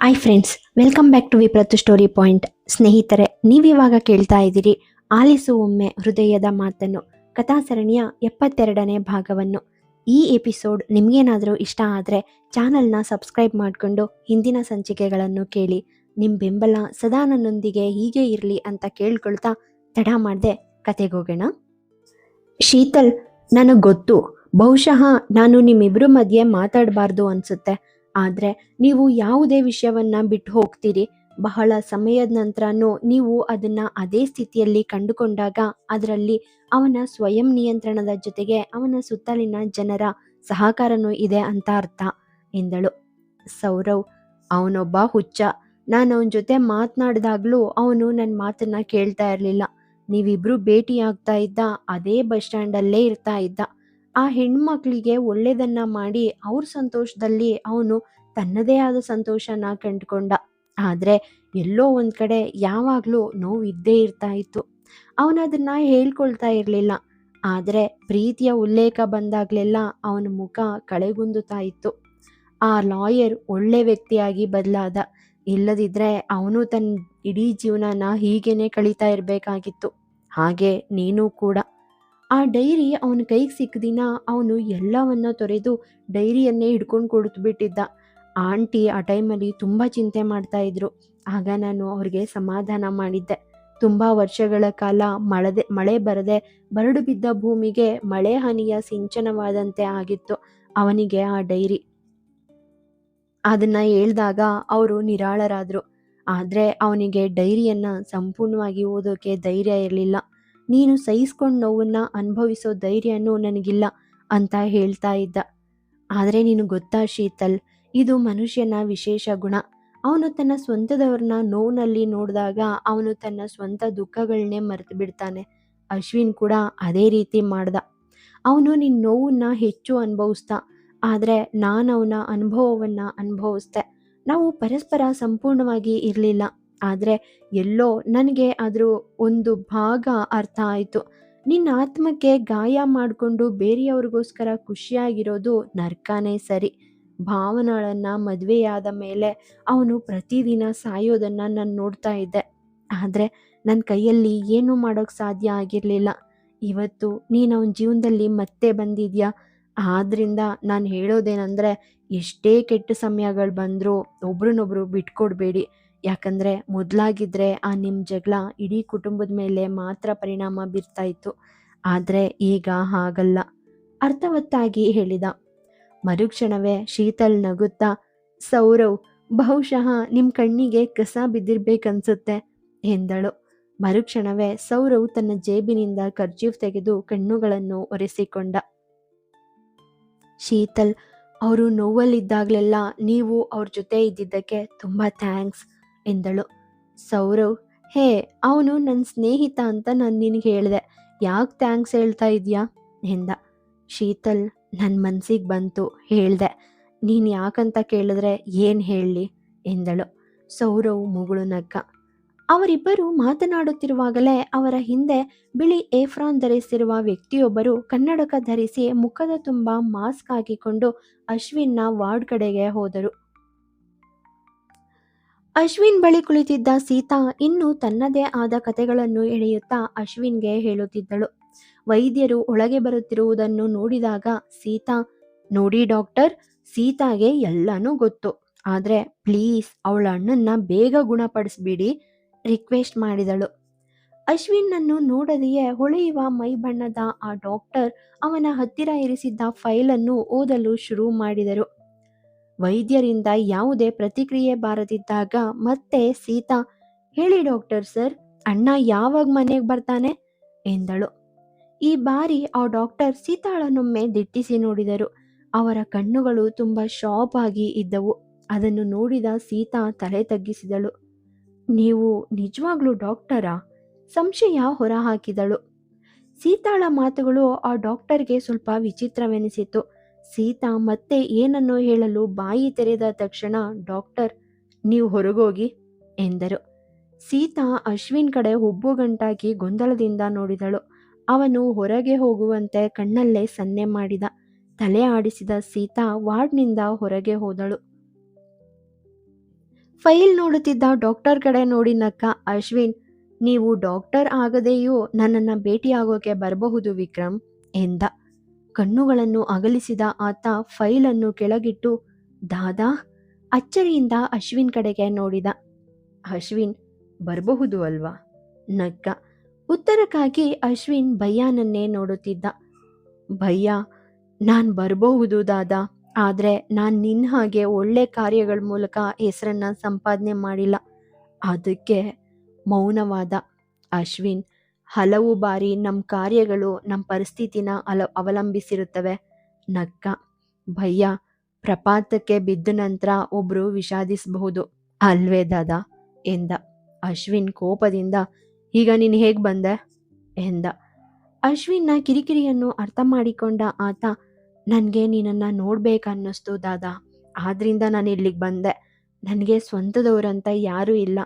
Hi friends, welcome back to ವಿಪ್ರತು story point. ಸ್ನೇಹಿತರೆ, ನೀವಿವಾಗ ಕೇಳ್ತಾ ಇದ್ದೀರಿ ಆಲಿಸು ಒಮ್ಮೆ ಹೃದಯದ ಮಾತನ್ನು ಕಥಾ ಸರಣಿಯ 72ನೇ ಭಾಗವನ್ನು. ಈ ಎಪಿಸೋಡ್ ನಿಮಗೇನಾದರೂ ಇಷ್ಟ ಆದರೆ ಚಾನಲ್ನ ಸಬ್ಸ್ಕ್ರೈಬ್ ಮಾಡಿಕೊಂಡು ಹಿಂದಿನ ಸಂಚಿಕೆಗಳನ್ನು ಕೇಳಿ. ನಿಮ್ಮ ಬೆಂಬಲ ಸದಾ ನನ್ನೊಂದಿಗೆ ಹೀಗೆ ಇರಲಿ ಅಂತ ಕೇಳ್ಕೊಳ್ತಾ ತಡ ಮಾಡದೆ ಕತೆಗೋಗೋಣ. ಶೀತಲ್, ನನಗೆ ಗೊತ್ತು, ಬಹುಶಃ ನಾನು ನಿಮ್ಮಿಬ್ಬರ ಮಧ್ಯೆ ಮಾತಾಡಬಾರ್ದು ಅನ್ಸುತ್ತೆ. ಆದರೆ ನೀವು ಯಾವುದೇ ವಿಷಯವನ್ನ ಬಿಟ್ಟು ಹೋಗ್ತೀರಿ. ಬಹಳ ಸಮಯದ ನಂತರನೂ ನೀವು ಅದನ್ನ ಅದೇ ಸ್ಥಿತಿಯಲ್ಲಿ ಕಂಡುಕೊಂಡಾಗ ಅದರಲ್ಲಿ ಅವನ ಸ್ವಯಂ ನಿಯಂತ್ರಣದ ಜೊತೆಗೆ ಅವನ ಸುತ್ತಲಿನ ಜನರ ಸಹಕಾರನೂ ಇದೆ ಅಂತ ಅರ್ಥ ಎಂದಳು. ಸೌರವ್, ಅವನೊಬ್ಬ ಹುಚ್ಚ. ನಾನು ಅವನ ಜೊತೆ ಮಾತನಾಡಿದಾಗ್ಲೂ ಅವನು ನನ್ನ ಮಾತನ್ನ ಕೇಳ್ತಾ ಇರಲಿಲ್ಲ. ನೀವಿಬ್ರು ಭೇಟಿ ಆಗ್ತಾ ಇದ್ದ ಅದೇ ಬಸ್ ಸ್ಟ್ಯಾಂಡಲ್ಲೇ ಇರ್ತಾ ಇದ್ದ. ಆ ಹೆಣ್ಮಕ್ಳಿಗೆ ಒಳ್ಳೇದನ್ನ ಮಾಡಿ ಅವ್ರ ಸಂತೋಷದಲ್ಲಿ ಅವನು ತನ್ನದೇ ಆದ ಸಂತೋಷನ ಕಂಡುಕೊಂಡ. ಆದ್ರೆ ಎಲ್ಲೋ ಒಂದ್ ಕಡೆ ಯಾವಾಗ್ಲೂ ನೋವು ಇದ್ದೇ ಇರ್ತಾ ಇತ್ತು. ಅವನದನ್ನ ಹೇಳ್ಕೊಳ್ತಾ ಇರ್ಲಿಲ್ಲ. ಆದ್ರೆ ಪ್ರೀತಿಯ ಉಲ್ಲೇಖ ಬಂದಾಗ್ಲೆಲ್ಲ ಅವನ ಮುಖ ಕಳೆಗುಂದುತ್ತಾ ಇತ್ತು. ಆ ಲಾಯರ್ ಒಳ್ಳೆ ವ್ಯಕ್ತಿಯಾಗಿ ಬದಲಾದ. ಇಲ್ಲದಿದ್ರೆ ಅವನು ತನ್ನ ಇಡೀ ಜೀವನನ ಹೀಗೇನೆ ಕಳೀತಾ ಇರ್ಬೇಕಾಗಿತ್ತು. ಹಾಗೆ ನೀನು ಕೂಡ. ಆ ಡೈರಿ ಅವನ ಕೈಗೆ ಸಿಕ್ಕ ದಿನ ಅವನು ಎಲ್ಲವನ್ನ ತೊರೆದು ಡೈರಿಯನ್ನೇ ಹಿಡ್ಕೊಂಡು ಕುಳಿತು ಬಿಟ್ಟಿದ್ದ. ಆಂಟಿ ಆ ಟೈಮಲ್ಲಿ ತುಂಬ ಚಿಂತೆ ಮಾಡ್ತಾ ಇದ್ರು. ಆಗ ನಾನು ಅವ್ರಿಗೆ ಸಮಾಧಾನ ಮಾಡಿದ್ದೆ. ತುಂಬ ವರ್ಷಗಳ ಕಾಲ ಮಳೆ ಬರದೆ ಬರಡು ಬಿದ್ದ ಭೂಮಿಗೆ ಮಳೆ ಹನಿಯ ಸಿಂಚನವಾದಂತೆ ಆಗಿತ್ತು ಅವನಿಗೆ ಆ ಡೈರಿ. ಅದನ್ನ ಹೇಳ್ದಾಗ ಅವರು ನಿರಾಳರಾದ್ರು. ಆದ್ರೆ ಅವನಿಗೆ ಡೈರಿಯನ್ನ ಸಂಪೂರ್ಣವಾಗಿ ಓದೋಕೆ ಧೈರ್ಯ ಇರಲಿಲ್ಲ. ನೀನು ಸಹಿಸ್ಕೊಂಡು ನೋವನ್ನ ಅನುಭವಿಸೋ ಧೈರ್ಯನೂ ನನಗಿಲ್ಲ ಅಂತ ಹೇಳ್ತಾ ಇದ್ದ. ಆದ್ರೆ ನೀನು ಗೊತ್ತಾ ಶೀತಲ್, ಇದು ಮನುಷ್ಯನ ವಿಶೇಷ ಗುಣ. ಅವನು ತನ್ನ ಸ್ವಂತದವ್ರನ್ನ ನೋವಿನಲ್ಲಿ ನೋಡಿದಾಗ ಅವನು ತನ್ನ ಸ್ವಂತ ದುಃಖಗಳನ್ನೇ ಮರೆತು ಬಿಡ್ತಾನೆ. ಅಶ್ವಿನ್ ಕೂಡ ಅದೇ ರೀತಿ ಮಾಡ್ದ. ಅವನು ನಿನ್ನ ನೋವನ್ನ ಹೆಚ್ಚು ಅನುಭವಿಸ್ದ. ಆದ್ರೆ ನಾನು ಅವನ ಅನುಭವವನ್ನ ಅನುಭವಿಸ್ದೆ. ನಾವು ಪರಸ್ಪರ ಸಂಪೂರ್ಣವಾಗಿ ಇರಲಿಲ್ಲ. ಆದ್ರೆ ಎಲ್ಲೋ ನನಗೆ ಅದ್ರ ಒಂದು ಭಾಗ ಅರ್ಥ ಆಯ್ತು. ನಿನ್ನ ಆತ್ಮಕ್ಕೆ ಗಾಯ ಮಾಡಿಕೊಂಡು ಬೇರೆಯವ್ರಿಗೋಸ್ಕರ ಖುಷಿಯಾಗಿರೋದು ನರ್ಕನೇ ಸರಿ. ಭಾವನಾಳನ್ನ ಮದುವೆಯಾದ ಮೇಲೆ ಅವನು ಪ್ರತಿದಿನ ಸಾಯೋದನ್ನ ನಾನು ನೋಡ್ತಾ ಇದ್ದೆ. ಆದ್ರೆ ನನ್ನ ಕೈಯಲ್ಲಿ ಏನೂ ಮಾಡೋಕ್ ಸಾಧ್ಯ ಆಗಿರ್ಲಿಲ್ಲ. ಇವತ್ತು ನೀನು ಅವನ ಜೀವನದಲ್ಲಿ ಮತ್ತೆ ಬಂದಿದ್ಯಾ. ಆದ್ರಿಂದ ನಾನು ಹೇಳೋದೇನಂದ್ರೆ, ಎಷ್ಟೇ ಕೆಟ್ಟ ಸಮಯಗಳು ಬಂದರೂ ಒಬ್ರನ್ನೊಬ್ರು ಬಿಟ್ಕೊಡ್ಬೇಡಿ. ಯಾಕಂದ್ರೆ ಮೊದಲಾಗಿದ್ರೆ ಆ ನಿಮ್ಮ ಜಗಳ ಇಡೀ ಕುಟುಂಬದ ಮೇಲೆ ಮಾತ್ರ ಪರಿಣಾಮ ಬೀರ್ತಾ ಇತ್ತು. ಆದ್ರೆ ಈಗ ಹಾಗಲ್ಲ, ಅರ್ಥವತ್ತಾಗಿ ಹೇಳಿದ. ಮರುಕ್ಷಣವೇ ಶೀತಲ್ ನಗುತ್ತಾ, ಸೌರವ್, ಬಹುಶಃ ನಿಮ್ಮ ಕಣ್ಣಿಗೆ ಕಸ ಬಿದ್ದಿರ್ಬೇಕನ್ಸುತ್ತೆ ಎಂದಳು. ಮರುಕ್ಷಣವೇ ಸೌರವ್ ತನ್ನ ಜೇಬಿನಿಂದ ಕರ್ಚೀಫ್ ತೆಗೆದು ಕಣ್ಣುಗಳನ್ನು ಒರೆಸಿಕೊಂಡ. ಶೀತಲ್, ಅವರು ನೋವಲ್ಲಿದ್ದಾಗಲೆಲ್ಲ ನೀವು ಅವ್ರ ಜೊತೆ ಇದ್ದಿದ್ದಕ್ಕೆ ತುಂಬ ಥ್ಯಾಂಕ್ಸ್ ಎಂದಳು. ಸೌರವ್, ಹೇ, ಅವನು ನನ್ನ ಸ್ನೇಹಿತ ಅಂತ ನಾನು ನಿನಗೆ ಹೇಳಿದೆ, ಯಾಕೆ ಥ್ಯಾಂಕ್ಸ್ ಹೇಳ್ತಾ ಇದೆಯಾ ಎಂದ. ಶೀತಲ್, ನನ್ನ ಮನ್ಸಿಗೆ ಬಂತು, ಹೇಳ್ದೆ. ನೀನು ಯಾಕಂತ ಕೇಳಿದ್ರೆ ಏನು ಹೇಳಲಿ ಎಂದಳು. ಸೌರವ್ ಮುಗುಳು ನಕ್ಕ. ಅವರಿಬ್ಬರು ಮಾತನಾಡುತ್ತಿರುವಾಗಲೇ ಅವರ ಹಿಂದೆ ಬಿಳಿ ಏಫ್ರಾನ್ ಧರಿಸಿರುವ ವ್ಯಕ್ತಿಯೊಬ್ಬರು ಕನ್ನಡಕ ಧರಿಸಿ ಮುಖದ ತುಂಬ ಮಾಸ್ಕ್ ಹಾಕಿಕೊಂಡು ಅಶ್ವಿನ್ನ ವಾರ್ಡ್ ಕಡೆಗೆ ಹೋದರು. ಅಶ್ವಿನ್ ಬಳಿ ಕುಳಿತಿದ್ದ ಸೀತಾ ಇನ್ನೂ ತನ್ನದೇ ಆದ ಕತೆಗಳನ್ನು ಎಳೆಯುತ್ತಾ ಅಶ್ವಿನ್ಗೆ ಹೇಳುತ್ತಿದ್ದಳು. ವೈದ್ಯರು ಒಳಗೆ ಬರುತ್ತಿರುವುದನ್ನು ನೋಡಿದಾಗ ಸೀತಾ, ನೋಡಿ ಡಾಕ್ಟರ್, ಸೀತಾಗೆ ಎಲ್ಲನೂ ಗೊತ್ತು. ಆದ್ರೆ ಪ್ಲೀಸ್ ಅವಳ ಅಣ್ಣನ್ನ ಬೇಗ ಗುಣಪಡಿಸ್ಬಿಡಿ ರಿಕ್ವೆಸ್ಟ್ ಮಾಡಿದಳು. ಅಶ್ವಿನ್ನನ್ನು ನೋಡದೆಯೇ ಹೊಳೆಯುವ ಮೈ ಬಣ್ಣದ ಆ ಡಾಕ್ಟರ್ ಅವನ ಹತ್ತಿರ ಇರಿಸಿದ್ದ ಫೈಲನ್ನು ಓದಲು ಶುರು ಮಾಡಿದರು. ವೈದ್ಯರಿಂದ ಯಾವುದೇ ಪ್ರತಿಕ್ರಿಯೆ ಬಾರದಿದ್ದಾಗ ಮತ್ತೆ ಸೀತಾ, ಹೇಳಿ ಡಾಕ್ಟರ್ ಸರ್, ಅಣ್ಣ ಯಾವಾಗ ಮನೆಗೆ ಬರ್ತಾನೆ ಎಂದಳು. ಈ ಬಾರಿ ಆ ಡಾಕ್ಟರ್ ಸೀತಾಳನ್ನೊಮ್ಮೆ ದಿಟ್ಟಿಸಿ ನೋಡಿದರು. ಅವರ ಕಣ್ಣುಗಳು ತುಂಬ ಶಾರ್ಪ್ ಆಗಿ ಇದ್ದವು. ಅದನ್ನು ನೋಡಿದ ಸೀತಾ ತಲೆ ತಗ್ಗಿಸಿದಳು. ನೀವು ನಿಜವಾಗ್ಲೂ ಡಾಕ್ಟರಾ? ಸಂಶಯ ಹೊರಹಾಕಿದಳು. ಸೀತಾಳ ಮಾತುಗಳು ಆ ಡಾಕ್ಟರ್ಗೆ ಸ್ವಲ್ಪ ವಿಚಿತ್ರವೆನಿಸಿತು. ಸೀತಾ ಮತ್ತೆ ಏನನ್ನೋ ಹೇಳಲು ಬಾಯಿ ತೆರೆದ ತಕ್ಷಣ ಡಾಕ್ಟರ್, ನೀವು ಹೊರಗೋಗಿ ಎಂದರು. ಸೀತಾ ಅಶ್ವಿನ್ ಕಡೆ ಹುಬ್ಬುಗಂಟಾಗಿ ಗೊಂದಲದಿಂದ ನೋಡಿದಳು. ಅವನು ಹೊರಗೆ ಹೋಗುವಂತೆ ಕಣ್ಣಲ್ಲೇ ಸನ್ನೆ ಮಾಡಿದ. ತಲೆ ಆಡಿಸಿದ ಸೀತಾ ವಾರ್ಡ್ನಿಂದ ಹೊರಗೆ ಹೋದಳು. ಫೈಲ್ ನೋಡುತ್ತಿದ್ದ ಡಾಕ್ಟರ್ ಕಡೆ ನೋಡಿ ನಕ್ಕ ಅಶ್ವಿನ್, ನೀವು ಡಾಕ್ಟರ್ ಆಗದೆಯೂ ನನ್ನನ್ನ ಭೇಟಿಯಾಗೋಕೆ ಬರಬಹುದು ವಿಕ್ರಮ್ ಎಂದ. ಕಣ್ಣುಗಳನ್ನು ಅಗಲಿಸಿದ ಆತ ಫೈಲನ್ನು ಕೆಳಗಿಟ್ಟು, ದಾದಾ ಅಚ್ಚರಿಯಿಂದ ಅಶ್ವಿನ್ ಕಡೆಗೆ ನೋಡಿದ. ಅಶ್ವಿನ್, ಬರಬಹುದು ಅಲ್ವಾ ನಕ್ಕ. ಉತ್ತರಕ್ಕಾಗಿ ಅಶ್ವಿನ್ ಭಯ್ಯನನ್ನೇ ನೋಡುತ್ತಿದ್ದ. ಭಯ್ಯ, ನಾನ್ ಬರಬಹುದು ದಾದಾ, ಆದ್ರೆ ನಾನ್ ನಿನ್ನ ಹಾಗೆ ಒಳ್ಳೆ ಕಾರ್ಯಗಳ ಮೂಲಕ ಹೆಸರನ್ನ ಸಂಪಾದನೆ ಮಾಡಿಲ್ಲ. ಅದಕ್ಕೆ ಮೌನವಾದ. ಅಶ್ವಿನ್, ಹಲವು ಬಾರಿ ನಮ್ಮ ಕಾರ್ಯಗಳು ನಮ್ಮ ಪರಿಸ್ಥಿತಿನ ಅವಲಂಬಿಸಿರುತ್ತವೆ ನಕ್ಕ. ಭಯ್ಯ, ಪ್ರಪಾತಕ್ಕೆ ಬಿದ್ದ ನಂತರ ಒಬ್ರು ವಿಷಾದಿಸಬಹುದು ಅಲ್ವೇ ದಾದಾ ಎಂದ. ಅಶ್ವಿನ್ ಕೋಪದಿಂದ, ಈಗ ನೀನು ಹೇಗೆ ಬಂದೆ ಎಂದ. ಅಶ್ವಿನ್ನ ಕಿರಿಕಿರಿಯನ್ನು ಅರ್ಥ ಮಾಡಿಕೊಂಡ ಆತ, ನನಗೆ ನಿನ್ನನ್ನು ನೋಡ್ಬೇಕನ್ನಿಸ್ತು ದಾದಾ, ಆದ್ರಿಂದ ನಾನು ಇಲ್ಲಿಗೆ ಬಂದೆ. ನನಗೆ ಸ್ವಂತದವರಂತ ಯಾರೂ ಇಲ್ಲ,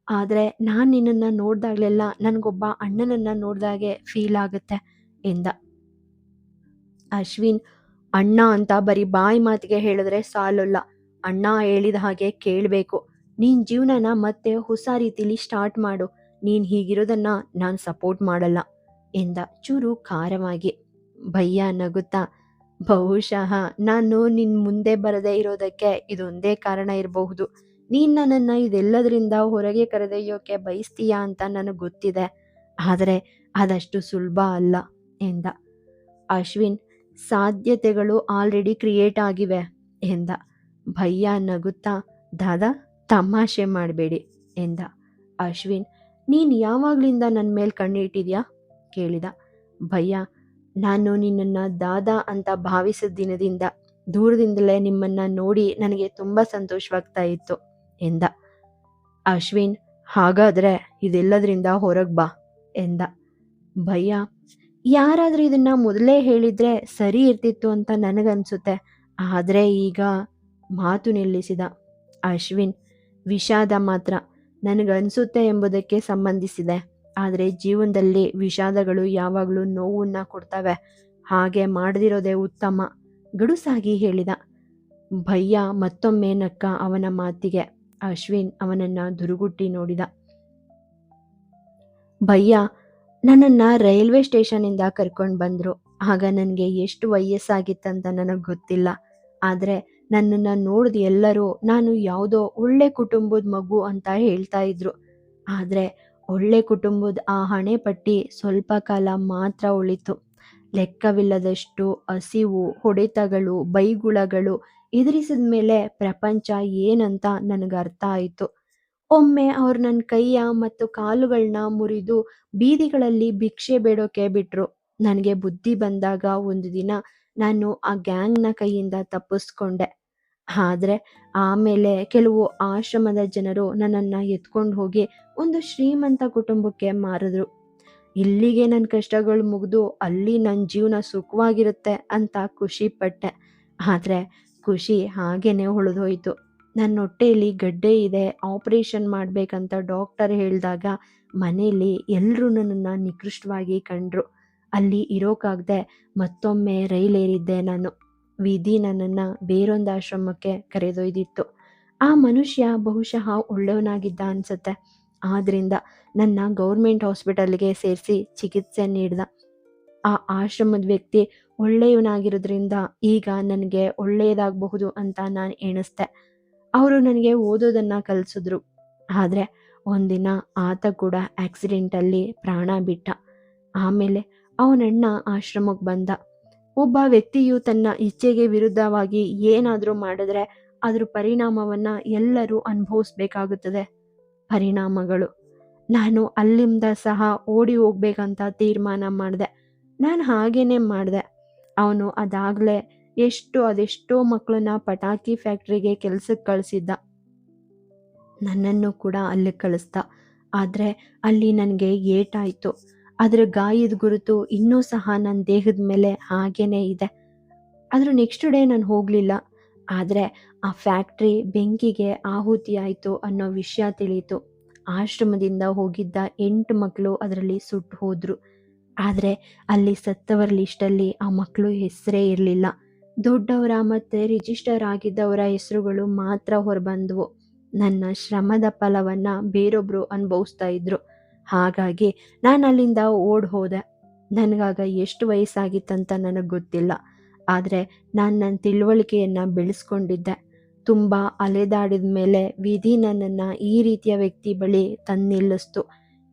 ಆದರೆ ನಾನು ನಿನ್ನನ್ನು ನೋಡಿದಾಗಲೆಲ್ಲ ನನಗೊಬ್ಬ ಅಣ್ಣನನ್ನು ನೋಡಿದಾಗೆ ಫೀಲ್ ಆಗುತ್ತೆ ಎಂದ. ಅಶ್ವಿನ್, ಅಣ್ಣ ಅಂತ ಬರೀ ಬಾಯಿ ಮಾತಿಗೆ ಹೇಳಿದ್ರೆ ಸಾಲಲ್ಲ, ಅಣ್ಣ ಹೇಳಿದ ಹಾಗೆ ಕೇಳಬೇಕು. ನೀನ್ ಜೀವನನ ಮತ್ತೆ ಹೊಸ ರೀತಿಲಿ ಸ್ಟಾರ್ಟ್ ಮಾಡು. ನೀನ್ ಹೀಗಿರೋದನ್ನ ನಾನು ಸಪೋರ್ಟ್ ಮಾಡಲ್ಲ ಎಂದ ಚೂರು ಖಾರವಾಗಿ. ಭಯ್ಯ ನಗುತ್ತಾ, ಬಹುಶಃ ನಾನು ನಿನ್ ಮುಂದೆ ಬರದೇ ಇರೋದಕ್ಕೆ ಇದೊಂದೇ ಕಾರಣ ಇರಬಹುದು. ನೀನ್ ನನ್ನನ್ನು ಇದೆಲ್ಲದರಿಂದ ಹೊರಗೆ ಕರೆದೊಯ್ಯೋಕೆ ಬಯಸ್ತೀಯಾ ಅಂತ ನನಗೆ ಗೊತ್ತಿದೆ, ಆದರೆ ಅದಷ್ಟು ಸುಲಭ ಅಲ್ಲ ಎಂದ. ಅಶ್ವಿನ್, ಸಾಧ್ಯತೆಗಳು ಆಲ್ರೆಡಿ ಕ್ರಿಯೇಟ್ ಆಗಿವೆ ಎಂದ. ಭಯ್ಯ ನಗುತ್ತಾ, ದಾದಾ ತಮಾಷೆ ಮಾಡಬೇಡಿ ಎಂದ. ಅಶ್ವಿನ್, ನೀನು ಯಾವಾಗ್ಲಿಂದ ನನ್ನ ಮೇಲೆ ಕಣ್ಣಿಟ್ಟಿದ್ಯಾ ಕೇಳಿದ. ಭಯ್ಯ, ನಾನು ನಿನ್ನನ್ನು ದಾದಾ ಅಂತ ಭಾವಿಸಿದ ದಿನದಿಂದ, ದೂರದಿಂದಲೇ ನಿಮ್ಮನ್ನ ನೋಡಿ ನನಗೆ ತುಂಬ ಸಂತೋಷವಾಗ್ತಾ ಇತ್ತು ಎಂದ. ಅಶ್ವಿನ್, ಹಾಗಾದ್ರೆ ಇದೆಲ್ಲದರಿಂದ ಹೊರಗೆ ಬಾ ಎಂದ. ಭಯ್ಯ, ಯಾರಾದರೂ ಇದನ್ನ ಮೊದಲೇ ಹೇಳಿದ್ರೆ ಸರಿ ಇರ್ತಿತ್ತು ಅಂತ ನನಗನ್ಸುತ್ತೆ, ಆದರೆ ಈಗ ಮಾತು ನಿಲ್ಲಿಸಿದ. ಅಶ್ವಿನ್, ವಿಷಾದ ಮಾತ್ರ ನನಗನ್ಸುತ್ತೆ ಎಂಬುದಕ್ಕೆ ಸಂಬಂಧಿಸಿದೆ, ಆದರೆ ಜೀವನದಲ್ಲಿ ವಿಷಾದಗಳು ಯಾವಾಗಲೂ ನೋವನ್ನ ಕೊಡ್ತವೆ, ಹಾಗೆ ಮಾಡದಿರೋದೇ ಉತ್ತಮ ಗಡುಸಾಗಿ ಹೇಳಿದ. ಭಯ್ಯ ಮತ್ತೊಮ್ಮೆ ನಕ್ಕ ಅವನ ಮಾತಿಗೆ. ಅಶ್ವಿನ್ ಅವನನ್ನ ದುರುಗುಟ್ಟಿ ನೋಡಿದ. ಭಯ್ಯ, ನನ್ನನ್ನು ರೈಲ್ವೆ ಸ್ಟೇಷನಿಂದ ಕರ್ಕೊಂಡು ಬಂದರು. ಆಗ ನನಗೆ ಎಷ್ಟು ವಯಸ್ಸಾಗಿತ್ತಂತ ನನಗೆ ಗೊತ್ತಿಲ್ಲ, ಆದರೆ ನನ್ನನ್ನು ನೋಡಿದ ಎಲ್ಲರೂ ನಾನು ಯಾವುದೋ ಒಳ್ಳೆ ಕುಟುಂಬದ ಮಗು ಅಂತ ಹೇಳ್ತಾ ಇದ್ರು. ಆದರೆ ಒಳ್ಳೆ ಕುಟುಂಬದ ಆ ಹಣೆ ಪಟ್ಟಿ ಸ್ವಲ್ಪ ಕಾಲ ಮಾತ್ರ ಉಳಿತು. ಲೆಕ್ಕವಿಲ್ಲದಷ್ಟು ಹಸಿವು, ಹೊಡೆತಗಳು, ಬೈಗುಳಗಳು ಎದುರಿಸಿದ ಮೇಲೆ ಪ್ರಪಂಚ ಏನಂತ ನನಗೆ ಅರ್ಥ ಆಯಿತು. ಒಮ್ಮೆ ಅವ್ರು ನನ್ನ ಕೈಯ ಮತ್ತು ಕಾಲುಗಳನ್ನ ಮುರಿದು ಬೀದಿಗಳಲ್ಲಿ ಭಿಕ್ಷೆ ಬೇಡೋಕೆ ಬಿಟ್ರು. ನನಗೆ ಬುದ್ಧಿ ಬಂದಾಗ ಒಂದು ದಿನ ನಾನು ಆ ಗ್ಯಾಂಗ್ನ ಕೈಯಿಂದ ತಪ್ಪಿಸ್ಕೊಂಡೆ. ಆದರೆ ಆಮೇಲೆ ಕೆಲವು ಆಶ್ರಮದ ಜನರು ನನ್ನನ್ನು ಎತ್ಕೊಂಡು ಹೋಗಿ ಒಂದು ಶ್ರೀಮಂತ ಕುಟುಂಬಕ್ಕೆ ಮಾರಿದ್ರು. ಇಲ್ಲಿಗೆ ನನ್ನ ಕಷ್ಟಗಳು ಮುಗಿದು ಅಲ್ಲಿ ನನ್ನ ಜೀವನ ಸುಖವಾಗಿರುತ್ತೆ ಅಂತ ಖುಷಿ ಪಟ್ಟೆ, ಆದರೆ ಖುಷಿ ಹಾಗೇನೆ ಉಳಿದೋಯ್ತು. ನನ್ನ ಹೊಟ್ಟೆಯಲ್ಲಿ ಗಡ್ಡೆ ಇದೆ, ಆಪರೇಷನ್ ಮಾಡಬೇಕಂತ ಡಾಕ್ಟರ್ ಹೇಳಿದಾಗ ಮನೆಯಲ್ಲಿ ಎಲ್ಲರೂ ನನ್ನನ್ನು ನಿಕೃಷ್ಟವಾಗಿ ಕಂಡ್ರು. ಅಲ್ಲಿ ಇರೋಕ್ಕಾಗದೆ ಮತ್ತೊಮ್ಮೆ ರೈಲೇರಿದ್ದೆ ನಾನು. ವಿಧಿ ನನ್ನನ್ನು ಬೇರೊಂದು ಆಶ್ರಮಕ್ಕೆ ಕರೆದೊಯ್ದಿತ್ತು. ಆ ಮನುಷ್ಯ ಬಹುಶಃ ಒಳ್ಳೆಯವನಾಗಿದ್ದ ಅನ್ಸುತ್ತೆ, ಆದ್ರಿಂದ ನನ್ನ ಗೌರ್ಮೆಂಟ್ ಹಾಸ್ಪಿಟಲ್ಗೆ ಸೇರಿಸಿ ಚಿಕಿತ್ಸೆ ನೀಡ್ದ. ಆ ಆಶ್ರಮದ ವ್ಯಕ್ತಿ ಒಳ್ಳೆಯವನಾಗಿರೋದ್ರಿಂದ ಈಗ ನನಗೆ ಒಳ್ಳೆಯದಾಗಬಹುದು ಅಂತ ನಾನು ಎಣಿಸ್ದೆ. ಅವರು ನನಗೆ ಓದೋದನ್ನು ಕಲಿಸಿದ್ರು, ಆದರೆ ಒಂದಿನ ಆತ ಕೂಡ ಆಕ್ಸಿಡೆಂಟಲ್ಲಿ ಪ್ರಾಣ ಬಿಟ್ಟ. ಆಮೇಲೆ ಅವನಣ್ಣ ಆಶ್ರಮಕ್ಕೆ ಬಂದ. ಒಬ್ಬ ವ್ಯಕ್ತಿಯು ತನ್ನ ಇಚ್ಛೆಗೆ ವಿರುದ್ಧವಾಗಿ ಏನಾದರೂ ಮಾಡಿದ್ರೆ ಅದ್ರ ಪರಿಣಾಮವನ್ನು ಎಲ್ಲರೂ ಅನುಭವಿಸ್ಬೇಕಾಗುತ್ತದೆ. ಪರಿಣಾಮಗಳು. ನಾನು ಅಲ್ಲಿಂದ ಸಹ ಓಡಿ ಹೋಗ್ಬೇಕಂತ ತೀರ್ಮಾನ ಮಾಡಿದೆ. ನಾನು ಹಾಗೇನೆ ಮಾಡಿದೆ. ಅವನು ಅದಾಗಲೇ ಅದೆಷ್ಟೋ ಮಕ್ಕಳನ್ನ ಪಟಾಕಿ ಫ್ಯಾಕ್ಟ್ರಿಗೆ ಕೆಲಸಕ್ಕೆ ಕಳಿಸಿದ್ದ. ನನ್ನನ್ನು ಕೂಡ ಅಲ್ಲಿಗೆ ಕಳಿಸ್ದ. ಆದರೆ ಅಲ್ಲಿ ನನಗೆ ಏಟಾಯಿತು. ಅದರ ಗಾಯದ ಗುರುತು ಇನ್ನೂ ಸಹ ನನ್ನ ದೇಹದ ಮೇಲೆ ಹಾಗೇನೆ ಇದೆ. ಅದ್ರ ನೆಕ್ಸ್ಟ್ ಡೇ ನಾನು ಹೋಗಲಿಲ್ಲ, ಆದರೆ ಆ ಫ್ಯಾಕ್ಟ್ರಿ ಬೆಂಕಿಗೆ ಆಹುತಿ ಆಯಿತು ಅನ್ನೋ ವಿಷಯ ತಿಳಿಯಿತು. ಆಶ್ರಮದಿಂದ ಹೋಗಿದ್ದ 8 ಮಕ್ಕಳು ಅದರಲ್ಲಿ ಸುಟ್ಟು ಹೋದ್ರು. ಆದರೆ ಅಲ್ಲಿ ಸತ್ತವರ ಲಿಸ್ಟಲ್ಲಿ ಆ ಮಕ್ಕಳು ಹೆಸರೇ ಇರಲಿಲ್ಲ. ದೊಡ್ಡವರ ಮತ್ತು ರಿಜಿಸ್ಟರ್ ಆಗಿದ್ದವರ ಹೆಸರುಗಳು ಮಾತ್ರ ಹೊರಬಂದವು. ನನ್ನ ಶ್ರಮದ ಫಲವನ್ನ ಬೇರೊಬ್ರು ಅನುಭವಿಸ್ತಾ ಇದ್ರು. ಹಾಗಾಗಿ ನಾನು ಅಲ್ಲಿಂದ ಓಡ್ ಹೋದೆ. ನನಗಾಗ ಎಷ್ಟು ವಯಸ್ಸಾಗಿತ್ತಂತ ನನಗೆ ಗೊತ್ತಿಲ್ಲ. ಆದರೆ ನಾನು ನನ್ನ ತಿಳುವಳಿಕೆಯನ್ನು ಬೆಳೆಸ್ಕೊಂಡಿದ್ದೆ. ತುಂಬ ಅಲೆದಾಡಿದ ಮೇಲೆ ವಿಧಿ ನನ್ನನ್ನು ಈ ರೀತಿಯ ವ್ಯಕ್ತಿ ಬಳಿ ತಂದು ನಿಲ್ಲಿಸ್ತು.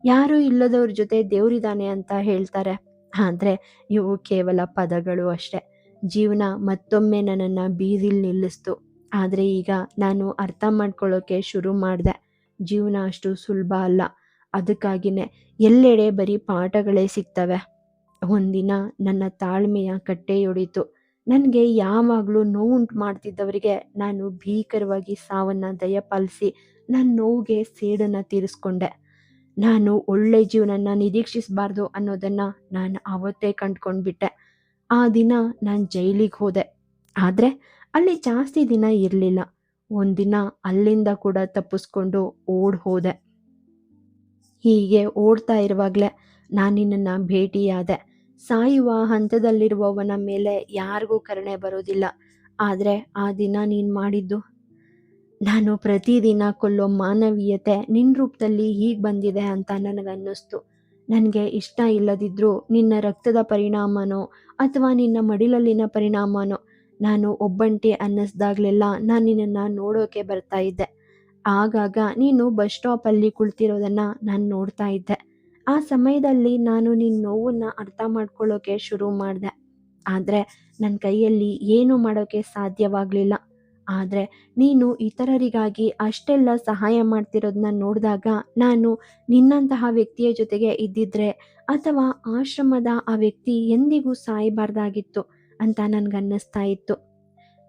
ಯಾರೂ ಇಲ್ಲದವ್ರ ಜೊತೆ ದೇವರಿದ್ದಾನೆ ಅಂತ ಹೇಳ್ತಾರೆ, ಆದರೆ ಇವು ಕೇವಲ ಪದಗಳು ಅಷ್ಟೆ. ಜೀವನ ಮತ್ತೊಮ್ಮೆ ನನ್ನನ್ನು ಬೀದಿಲಿ ನಿಲ್ಲಿಸ್ತು. ಆದರೆ ಈಗ ನಾನು ಅರ್ಥ ಮಾಡ್ಕೊಳ್ಳೋಕೆ ಶುರು ಮಾಡಿದೆ, ಜೀವನ ಅಷ್ಟು ಸುಲಭ ಅಲ್ಲ. ಅದಕ್ಕಾಗಿಯೇ ಎಲ್ಲೆಡೆ ಬರೀ ಪಾಠಗಳೇ ಸಿಗ್ತವೆ. ಒಂದಿನ ನನ್ನ ತಾಳ್ಮೆಯ ಕಟ್ಟೆಯೊಡೀತು. ನನಗೆ ಯಾವಾಗಲೂ ನೋವುಂಟು ಮಾಡ್ತಿದ್ದವರಿಗೆ ನಾನು ಭೀಕರವಾಗಿ ಸಾವನ್ನು ದಯಪಾಲಿಸಿ ನನ್ನ ನೋವಿಗೆ ಸೇಡನ್ನು ತೀರಿಸ್ಕೊಂಡೆ. ನಾನು ಒಳ್ಳೆ ಜೀವನನ ನಿರೀಕ್ಷಿಸಬಾರ್ದು ಅನ್ನೋದನ್ನು ನಾನು ಆವತ್ತೇ ಕಂಡ್ಕೊಂಡ್ಬಿಟ್ಟೆ. ಆ ದಿನ ನಾನು ಜೈಲಿಗೆ ಹೋದೆ. ಆದರೆ ಅಲ್ಲಿ ಜಾಸ್ತಿ ದಿನ ಇರಲಿಲ್ಲ. ಒಂದಿನ ಅಲ್ಲಿಂದ ಕೂಡ ತಪ್ಪಿಸ್ಕೊಂಡು ಓಡ್ ಹೋದೆ. ಹೀಗೆ ಓಡ್ತಾ ಇರುವಾಗಲೇ ನಾನು ನಿನ್ನನ್ನು ಭೇಟಿಯಾದೆ. ಸಾಯುವ ಹಂತದಲ್ಲಿರುವವನ ಮೇಲೆ ಯಾರಿಗೂ ಕರುಣೆ ಬರೋದಿಲ್ಲ. ಆದರೆ ಆ ದಿನ ನೀನು ಮಾಡಿದ್ದು, ನಾನು ಪ್ರತಿದಿನ ಕೊಲ್ಲೋ ಮಾನವೀಯತೆ ನಿನ್ನ ರೂಪದಲ್ಲಿ ಹೀಗೆ ಬಂದಿದೆ ಅಂತ ನನಗನ್ನಿಸ್ತು. ನನಗೆ ಇಷ್ಟ ಇಲ್ಲದಿದ್ದರೂ ನಿನ್ನ ರಕ್ತದ ಪರಿಣಾಮನೋ ಅಥವಾ ನಿನ್ನ ಮಡಿಲಲ್ಲಿನ ಪರಿಣಾಮನೋ, ನಾನು ಒಬ್ಬಂಟಿ ಅನ್ನಿಸ್ದಾಗಲೆಲ್ಲ ನಾನು ನಿನ್ನನ್ನು ನೋಡೋಕೆ ಬರ್ತಾ ಇದ್ದೆ. ಆಗಾಗ ನೀನು ಬಸ್ ಸ್ಟಾಪಲ್ಲಿ ಕುಳಿತಿರೋದನ್ನು ನಾನು ನೋಡ್ತಾ ಇದ್ದೆ. ಆ ಸಮಯದಲ್ಲಿ ನಾನು ನಿನ್ನ ನೋವನ್ನು ಅರ್ಥ ಮಾಡ್ಕೊಳ್ಳೋಕೆ ಶುರು ಮಾಡಿದೆ. ಆದರೆ ನನ್ನ ಕೈಯಲ್ಲಿ ಏನು ಮಾಡೋಕ್ಕೆ ಸಾಧ್ಯವಾಗಲಿಲ್ಲ. ಆದರೆ ನೀನು ಇತರರಿಗಾಗಿ ಅಷ್ಟೆಲ್ಲ ಸಹಾಯ ಮಾಡ್ತಿರೋದನ್ನ ನೋಡಿದಾಗ ನಾನು ನಿನ್ನಂತಹ ವ್ಯಕ್ತಿಯ ಜೊತೆಗೆ ಇದ್ದಿದ್ರೆ ಅಥವಾ ಆಶ್ರಮದ ಆ ವ್ಯಕ್ತಿ ಎಂದಿಗೂ ಸಾಯಬಾರ್ದಾಗಿತ್ತು ಅಂತ ನನಗನ್ನಿಸ್ತಾ ಇತ್ತು.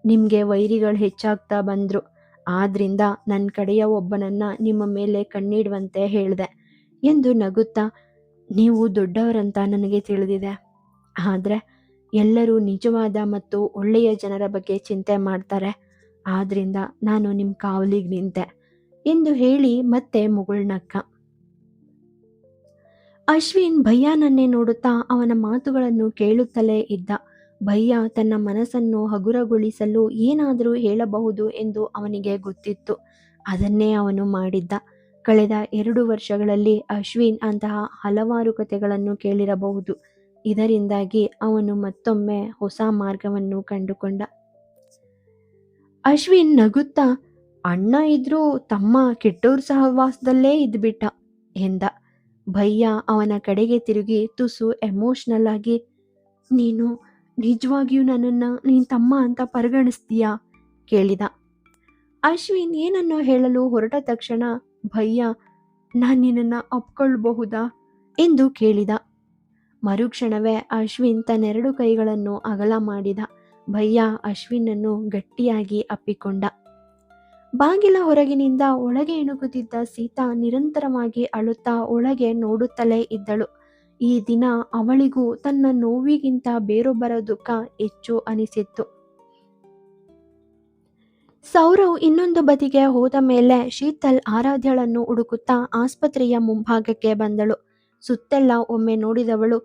ನಿಮಗೆ ವೈರಿಗಳು ಹೆಚ್ಚಾಗ್ತಾ ಬಂದರು. ಆದ್ರಿಂದ ನನ್ನ ಕಡೆಯ ಒಬ್ಬನನ್ನು ನಿಮ್ಮ ಮೇಲೆ ಕಣ್ಣಿಡುವಂತೆ ಹೇಳಿದೆ ಎಂದು ನಗುತ್ತಾ, ನೀವು ದೊಡ್ಡವರಂತ ನನಗೆ ತಿಳಿದಿದೆ. ಆದರೆ ಎಲ್ಲರೂ ನಿಜವಾದ ಮತ್ತು ಒಳ್ಳೆಯ ಜನರ ಬಗ್ಗೆ ಚಿಂತೆ ಮಾಡ್ತಾರೆ. ಆದ್ರಿಂದ ನಾನು ನಿಮ್ಮ ಕಾವಲಿಗೆ ನಿಂತೆ ಎಂದು ಹೇಳಿ ಮತ್ತೆ ಮುಗುಳ್ನಕ್ಕ. ಅಶ್ವಿನ್ ಭಯ್ಯನನ್ನೇ ನೋಡುತ್ತಾ ಅವನ ಮಾತುಗಳನ್ನು ಕೇಳುತ್ತಲೇ ಇದ್ದ. ಭಯ್ಯ ತನ್ನ ಮನಸ್ಸನ್ನು ಹಗುರಗೊಳಿಸಲು ಏನಾದರೂ ಹೇಳಬಹುದು ಎಂದು ಅವನಿಗೆ ಗೊತ್ತಿತ್ತು. ಅದನ್ನೇ ಅವನು ಮಾಡಿದ್ದ. ಕಳೆದ 2 ವರ್ಷಗಳಲ್ಲಿ ಅಶ್ವಿನ್ ಅಂತಹ ಹಲವಾರು ಕಥೆಗಳನ್ನು ಕೇಳಿರಬಹುದು. ಇದರಿಂದಾಗಿ ಅವನು ಮತ್ತೊಮ್ಮೆ ಹೊಸ ಮಾರ್ಗವನ್ನು ಕಂಡುಕೊಂಡ. ಅಶ್ವಿನ್ ನಗುತ್ತಾ, ಅಣ್ಣ ಇದ್ರೂ ತಮ್ಮ ಕೆಟ್ಟೋರ್ ಸಹವಾಸದಲ್ಲೇ ಇದ್ಬಿಟ್ಟ ಎಂದ. ಭಯ್ಯ ಅವನ ಕಡೆಗೆ ತಿರುಗಿ ತುಸು ಎಮೋಷ್ನಲ್ ಆಗಿ, ನೀನು ನಿಜವಾಗಿಯೂ ನನ್ನನ್ನು ನೀನ್ ತಮ್ಮ ಅಂತ ಪರಿಗಣಿಸ್ತೀಯಾ ಕೇಳಿದ. ಅಶ್ವಿನ್ ಏನನ್ನೋ ಹೇಳಲು ಹೊರಟ ತಕ್ಷಣ ಭಯ್ಯ, ನಾನು ನಿನ್ನನ್ನು ಅಪ್ಕೊಳ್ಬಹುದಾ ಎಂದು ಕೇಳಿದ. ಮರುಕ್ಷಣವೇ ಅಶ್ವಿನ್ ತನ್ನೆರಡು ಕೈಗಳನ್ನು ಅಗಲ ಮಾಡಿದ. ಭಯ್ಯ ಅಶ್ವಿನನ್ನು ಗಟ್ಟಿಯಾಗಿ ಅಪ್ಪಿಕೊಂಡ. ಬಾಗಿಲ ಹೊರಗಿನಿಂದ ಒಳಗೆ ಇಣುಕುತ್ತಿದ್ದ ಸೀತಾ ನಿರಂತರವಾಗಿ ಅಳುತ್ತಾ ಒಳಗೆ ನೋಡುತ್ತಲೇ ಇದ್ದಳು. ಈ ದಿನ ಅವಳಿಗೂ ತನ್ನ ನೋವಿಗಿಂತ ಬೇರೊಬ್ಬರ ದುಃಖ ಹೆಚ್ಚು ಅನಿಸಿತ್ತು. ಸೌರವ್ ಇನ್ನೊಂದು ಬದಿಗೆ ಹೋದ ಮೇಲೆ ಶೀತಲ್ ಆರಾಧ್ಯಳನ್ನು ಹುಡುಕುತ್ತಾ ಆಸ್ಪತ್ರೆಯ ಮುಂಭಾಗಕ್ಕೆ ಬಂದಳು. ಸುತ್ತೆಲ್ಲ ಒಮ್ಮೆ ನೋಡಿದವಳು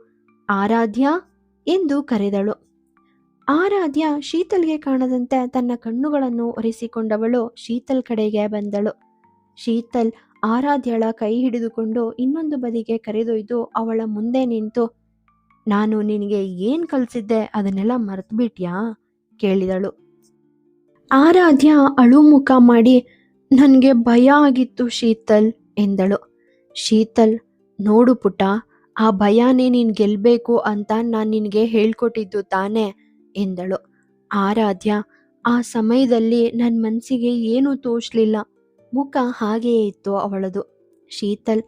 ಆರಾಧ್ಯ ಎಂದು ಕರೆದಳು. ಆರಾಧ್ಯ ಶೀತಲ್ಗೆ ಕಾಣದಂತೆ ತನ್ನ ಕಣ್ಣುಗಳನ್ನು ಒರೆಸಿಕೊಂಡವಳು ಶೀತಲ್ ಕಡೆಗೆ ಬಂದಳು. ಶೀತಲ್ ಆರಾಧ್ಯಳ ಕೈ ಹಿಡಿದುಕೊಂಡು ಇನ್ನೊಂದು ಬದಿಗೆ ಕರೆದೊಯ್ದು ಅವಳ ಮುಂದೆ ನಿಂತು, ನಾನು ನಿನಗೆ ಏನ್ ಕಲಿಸಿದ್ದೆ ಅದನ್ನೆಲ್ಲ ಮರೆತುಬಿಟ್ಯಾ ಕೇಳಿದಳು. ಆರಾಧ್ಯ ಅಳು ಮುಖ ಮಾಡಿ, ನನಗೆ ಭಯ ಆಗಿತ್ತು ಶೀತಲ್ ಎಂದಳು. ಶೀತಲ್, ನೋಡು ಪುಟ್ಟ, ಆ ಭಯನೇ ನೀನು ಗೆಲ್ಲಬೇಕು ಅಂತ ನಾನು ನಿನಗೆ ಹೇಳ್ಕೊಟ್ಟಿದ್ದು ತಾನೇ ಎಂದಳು. ಆರಾಧ್ಯ, ಆ ಸಮಯದಲ್ಲಿ ನನ್ನ ಮನಸ್ಸಿಗೆ ಏನೂ ತೋಚಲಿಲ್ಲ. ಮುಖ ಹಾಗೆಯೇ ಇತ್ತು ಅವಳದು. ಶೀತಲ್,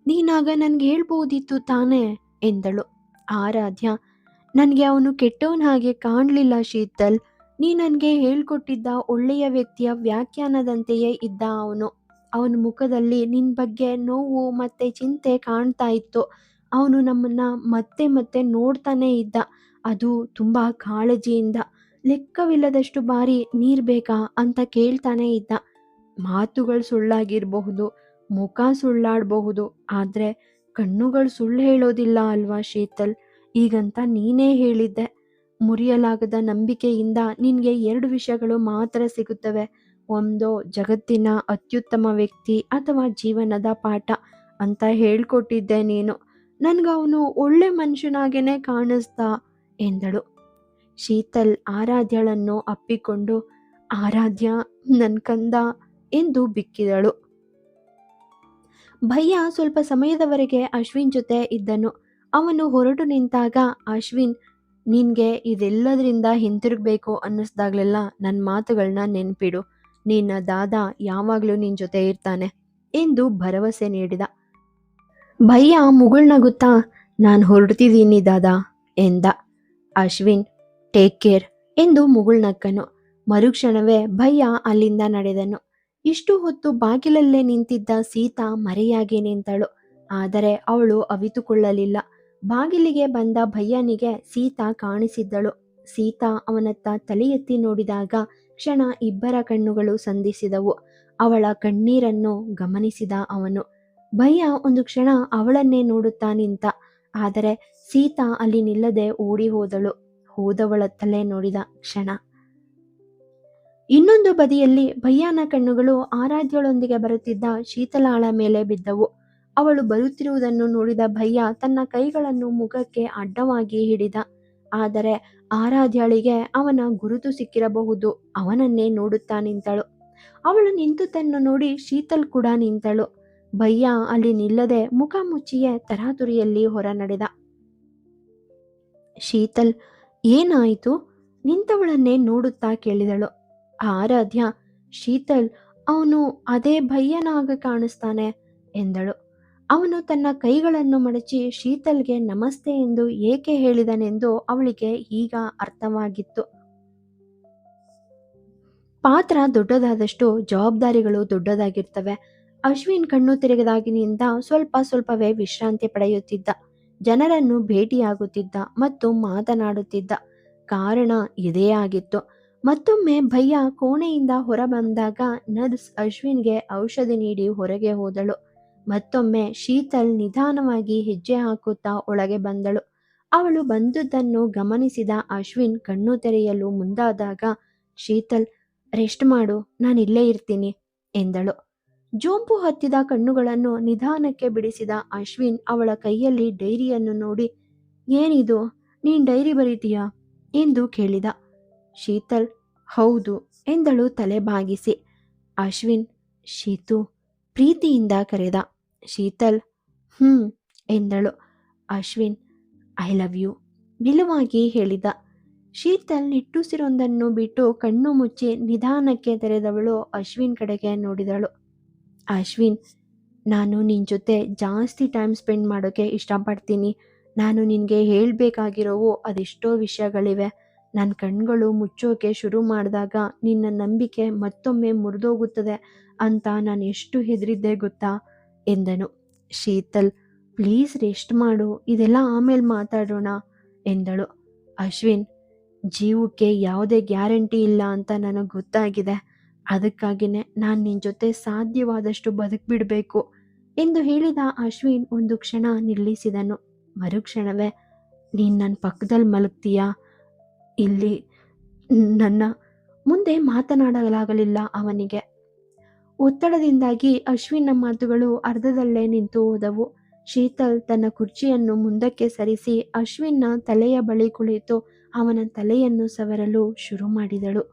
ನೀನಾಗ ನನಗೆ ಹೇಳ್ಬೋದಿತ್ತು ತಾನೇ ಎಂದಳು. ಆರಾಧ್ಯ, ನನಗೆ ಅವನು ಕೆಟ್ಟವನ ಹಾಗೆ ಕಾಣಲಿಲ್ಲ ಶೀತಲ್. ನೀ ನನಗೆ ಹೇಳ್ಕೊಟ್ಟಿದ್ದ ಒಳ್ಳೆಯ ವ್ಯಕ್ತಿಯ ವ್ಯಾಖ್ಯಾನದಂತೆಯೇ ಇದ್ದ ಅವನು. ಅವನ ಮುಖದಲ್ಲಿ ನಿನ್ನ ಬಗ್ಗೆ ನೋವು ಮತ್ತೆ ಚಿಂತೆ ಕಾಣ್ತಾ ಇತ್ತು. ಅವನು ನಮ್ಮನ್ನ ಮತ್ತೆ ಮತ್ತೆ ನೋಡ್ತಾನೆ ಇದ್ದ, ಅದು ತುಂಬ ಕಾಳಜಿಯಿಂದ. ಲೆಕ್ಕವಿಲ್ಲದಷ್ಟು ಬಾರಿ ನೀರು ಬೇಕಾ ಅಂತ ಕೇಳ್ತಾನೆ ಇದ್ದ. ಮಾತುಗಳು ಸುಳ್ಳಾಗಿರಬಹುದು, ಮುಖ ಸುಳ್ಳಾಡಬಹುದು, ಆದರೆ ಕಣ್ಣುಗಳು ಸುಳ್ಳು ಹೇಳೋದಿಲ್ಲ ಅಲ್ವಾ ಶೀತಲ್? ಈಗಂತ ನೀನೇ ಹೇಳಿದ್ದೆ, ಮುರಿಯಲಾಗದ ನಂಬಿಕೆಯಿಂದ ನಿನಗೆ 2 ವಿಷಯಗಳು ಮಾತ್ರ ಸಿಗುತ್ತವೆ. ಒಂದೋ ಜಗತ್ತಿನ ಅತ್ಯುತ್ತಮ ವ್ಯಕ್ತಿ ಅಥವಾ ಜೀವನದ ಪಾಠ ಅಂತ ಹೇಳ್ಕೊಟ್ಟಿದ್ದೆ ನೀನು. ನನ್ಗವನು ಒಳ್ಳೆ ಮನುಷ್ಯನಾಗೇನೆ ಕಾಣಿಸ್ದ ಎಂದಳು. ಶೀತಲ್ ಆರಾಧ್ಯಳನ್ನು ಅಪ್ಪಿಕೊಂಡು, ಆರಾಧ್ಯ, ನನ್ ಕಂದ ಎಂದು ಬಿಕ್ಕಿದಳು. ಭಯ್ಯ ಸ್ವಲ್ಪ ಸಮಯದವರೆಗೆ ಅಶ್ವಿನ್ ಜೊತೆ ಇದ್ದನು. ಅವನು ಹೊರಟು ನಿಂತಾಗ ಅಶ್ವಿನ್, ನಿನ್ಗೆ ಇದೆಲ್ಲದರಿಂದ ಹಿಂತಿರುಗಬೇಕು ಅನ್ನಿಸ್ದಾಗ್ಲೆಲ್ಲ ನನ್ನ ಮಾತುಗಳನ್ನ ನೆನ್ಪಿಡು. ನಿನ್ನ ದಾದಾ ಯಾವಾಗಲೂ ನಿನ್ನ ಜೊತೆ ಇರ್ತಾನೆ ಎಂದು ಭರವಸೆ ನೀಡಿದ. ಭಯ್ಯ ಮುಗುಳ್ನಗುತ್ತಾ, ನಾನು ಹೊರಡ್ತಿದ್ದೀನಿ ದಾದಾ ಎಂದ. ಅಶ್ವಿನ್, ಟೇಕ್ ಕೇರ್ ಎಂದು ಮುಗುಳ್ನಕ್ಕನು. ಮರುಕ್ಷಣವೇ ಭಯ್ಯ ಅಲ್ಲಿಂದ ನಡೆದನು. ಇಷ್ಟು ಹೊತ್ತು ಬಾಗಿಲಲ್ಲೇ ನಿಂತಿದ್ದ ಸೀತಾ ಮರೆಯಾಗಿ ನಿಂತಳು. ಆದರೆ ಅವಳು ಅವಿತುಕೊಳ್ಳಲಿಲ್ಲ. ಬಾಗಿಲಿಗೆ ಬಂದ ಭಯ್ಯನಿಗೆ ಸೀತಾ ಕಾಣಿಸಿದ್ದಳು. ಸೀತಾ ಅವನತ್ತ ತಲೆ ಎತ್ತಿ ನೋಡಿದಾಗ ಕ್ಷಣ ಇಬ್ಬರ ಕಣ್ಣುಗಳು ಸಂಧಿಸಿದವು. ಅವಳ ಕಣ್ಣೀರನ್ನು ಗಮನಿಸಿದ ಅವನು. ಭಯ್ಯ ಒಂದು ಕ್ಷಣ ಅವಳನ್ನೇ ನೋಡುತ್ತಾ ನಿಂತ. ಆದರೆ ಸೀತಾ ಅಲ್ಲಿ ನಿಲ್ಲದೆ ಓಡಿ ಹೋದಳು. ಹೋದವಳತ್ತಲೇ ನೋಡಿದ ಕ್ಷಣ. ಇನ್ನೊಂದು ಬದಿಯಲ್ಲಿ ಭಯ್ಯನ ಕಣ್ಣುಗಳು ಆರಾಧ್ಯಳೊಂದಿಗೆ ಬರುತ್ತಿದ್ದ ಶೀತಲಾಳ ಮೇಲೆ ಬಿದ್ದವು. ಅವಳು ಬರುತ್ತಿರುವುದನ್ನು ನೋಡಿದ ಭಯ್ಯ ತನ್ನ ಕೈಗಳನ್ನು ಮುಖಕ್ಕೆ ಅಡ್ಡವಾಗಿ ಹಿಡಿದ. ಆದರೆ ಆರಾಧ್ಯಳಿಗೆ ಅವನ ಗುರುತು ಸಿಕ್ಕಿರಬಹುದು. ಅವನನ್ನೇ ನೋಡುತ್ತಾ ನಿಂತಳು. ಅವಳು ನಿಂತುದನ್ನು ನೋಡಿ ಶೀತಲ್ ಕೂಡ ನಿಂತಳು. ಭಯ್ಯ ಅಲ್ಲಿ ನಿಲ್ಲದೆ ಮುಖ ಮುಚ್ಚಿಯೇ ತರಾತುರಿಯಲ್ಲಿ ಹೊರ ನಡೆದ. ಶೀತಲ್, ಏನಾಯಿತು? ನಿಂತವಳನ್ನೇ ನೋಡುತ್ತಾ ಕೇಳಿದಳು. ಆರಾಧ್ಯ, ಶೀತಲ್, ಅವನು ಅದೇ ಭಯ್ಯನಾಗ ಕಾಣಿಸ್ತಾನೆ ಎಂದಳು. ಅವನು ತನ್ನ ಕೈಗಳನ್ನು ಮಡಚಿ ಶೀತಲ್ಗೆ ನಮಸ್ತೆ ಎಂದು ಏಕೆ ಹೇಳಿದನೆಂದು ಅವಳಿಗೆ ಈಗ ಅರ್ಥವಾಗಿತ್ತು. ಪಾತ್ರ ದೊಡ್ಡದಾದಷ್ಟು ಜವಾಬ್ದಾರಿಗಳು ದೊಡ್ಡದಾಗಿರ್ತವೆ. ಅಶ್ವಿನ್ ಕಣ್ಣು ತೆರೆದಾಗಿನಿಂದ ಸ್ವಲ್ಪ ಸ್ವಲ್ಪವೇ ವಿಶ್ರಾಂತಿ ಪಡೆಯುತ್ತಿದ್ದ. ಜನರನ್ನು ಭೇಟಿಯಾಗುತ್ತಿದ್ದ ಮತ್ತು ಮಾತನಾಡುತ್ತಿದ್ದ. ಕಾರಣ ಇದೇ ಆಗಿತ್ತು. ಮತ್ತೊಮ್ಮೆ ಭಯ್ಯ ಕೋಣೆಯಿಂದ ಹೊರ ಬಂದಾಗ ನರ್ಸ್ ಅಶ್ವಿನ್ಗೆ ಔಷಧಿ ನೀಡಿ ಹೊರಗೆ ಹೋದಳು. ಮತ್ತೊಮ್ಮೆ ಶೀತಲ್ ನಿಧಾನವಾಗಿ ಹೆಜ್ಜೆ ಹಾಕುತ್ತಾ ಒಳಗೆ ಬಂದಳು. ಅವಳು ಬಂದುದನ್ನು ಗಮನಿಸಿದ ಅಶ್ವಿನ್ ಕಣ್ಣು ತೆರೆಯಲು ಮುಂದಾದಾಗ, ಶೀತಲ್, ರೆಸ್ಟ್ ಮಾಡು, ನಾನಿಲ್ಲೇ ಇರ್ತೀನಿ ಎಂದಳು. ಜೋಂಪು ಹತ್ತಿದ ಕಣ್ಣುಗಳನ್ನು ನಿಧಾನಕ್ಕೆ ಬಿಡಿಸಿದ ಅಶ್ವಿನ್ ಅವಳ ಕೈಯಲ್ಲಿ ಡೈರಿಯನ್ನು ನೋಡಿ, ಏನಿದು, ನೀನ್ ಡೈರಿ ಬರೀತೀಯಾ ಎಂದು ಕೇಳಿದ. ಶೀತಲ್, ಹೌದು ಎಂದಳು ತಲೆ ಬಾಗಿಸಿ. ಅಶ್ವಿನ್, ಶೀತು ಪ್ರೀತಿಯಿಂದ ಕರೆದ. ಶೀತಲ್, ಎಂದಳು. ಅಶ್ವಿನ್, ಐ ಲವ್ ಯು ಬಿಲುವಾಗಿ ಹೇಳಿದ. ಶೀತಲ್ ನಿಟ್ಟುಸಿರೊಂದನ್ನು ಬಿಟ್ಟು ಕಣ್ಣು ಮುಚ್ಚಿ ನಿಧಾನಕ್ಕೆ ತೆರೆದವಳು ಅಶ್ವಿನ್ ಕಡೆಗೆ ನೋಡಿದಳು. ಅಶ್ವಿನ್, ನಾನು ನಿನ್ನ ಜೊತೆ ಜಾಸ್ತಿ ಟೈಮ್ ಸ್ಪೆಂಡ್ ಮಾಡೋಕ್ಕೆ ಇಷ್ಟಪಡ್ತೀನಿ. ನಾನು ನಿನಗೆ ಹೇಳಬೇಕಾಗಿರೋವು ಅದೆಷ್ಟೋ ವಿಷಯಗಳಿವೆ. ನನ್ನ ಕಣ್ಗಳು ಮುಚ್ಚೋಕೆ ಶುರು ಮಾಡಿದಾಗ ನಿನ್ನ ನಂಬಿಕೆ ಮತ್ತೊಮ್ಮೆ ಮುರಿದೋಗುತ್ತದೆ ಅಂತ ನಾನು ಎಷ್ಟು ಹೆದರಿದ್ದೆ ಗೊತ್ತಾ ಎಂದನು. ಶೀತಲ್, ಪ್ಲೀಸ್ ರೆಸ್ಟ್ ಮಾಡು, ಇದೆಲ್ಲ ಆಮೇಲೆ ಮಾತಾಡೋಣ ಎಂದಳು. ಅಶ್ವಿನ್, ಜೀವಕ್ಕೆ ಯಾವುದೇ ಗ್ಯಾರಂಟಿ ಇಲ್ಲ ಅಂತ ನನಗೆ ಗೊತ್ತಾಗಿದೆ. ಅದಕ್ಕಾಗಿಯೇ ನಾನು ನಿನ್ನ ಜೊತೆ ಸಾಧ್ಯವಾದಷ್ಟು ಬದುಕ್ಬಿಡ್ಬೇಕು ಎಂದು ಹೇಳಿದ ಅಶ್ವಿನ್ ಒಂದು ಕ್ಷಣ ನಿಲ್ಲಿಸಿದನು. ಮರುಕ್ಷಣವೇ, ನೀನು ನನ್ನ ಪಕ್ಕದಲ್ಲಿ ಮಲಗ್ತೀಯಾ? ಇಲ್ಲಿ ನನ್ನ ಮುಂದೆ ಮಾತನಾಡಲಾಗಲಿಲ್ಲ ಅವನಿಗೆ. ಒತ್ತಡದಿಂದಾಗಿ ಅಶ್ವಿನ್ನ ಮಾತುಗಳು ಅರ್ಧದಲ್ಲೇ ನಿಂತು ಹೋದವು. ಶೀತಲ್ ತನ್ನ ಕುರ್ಚಿಯನ್ನು ಮುಂದಕ್ಕೆ ಸರಿಸಿ ಅಶ್ವಿನ್ನ ತಲೆಯ ಬಳಿ ಕುಳಿತು ಅವನ ತಲೆಯನ್ನು ಸವರಲು ಶುರು ಮಾಡಿದಳು.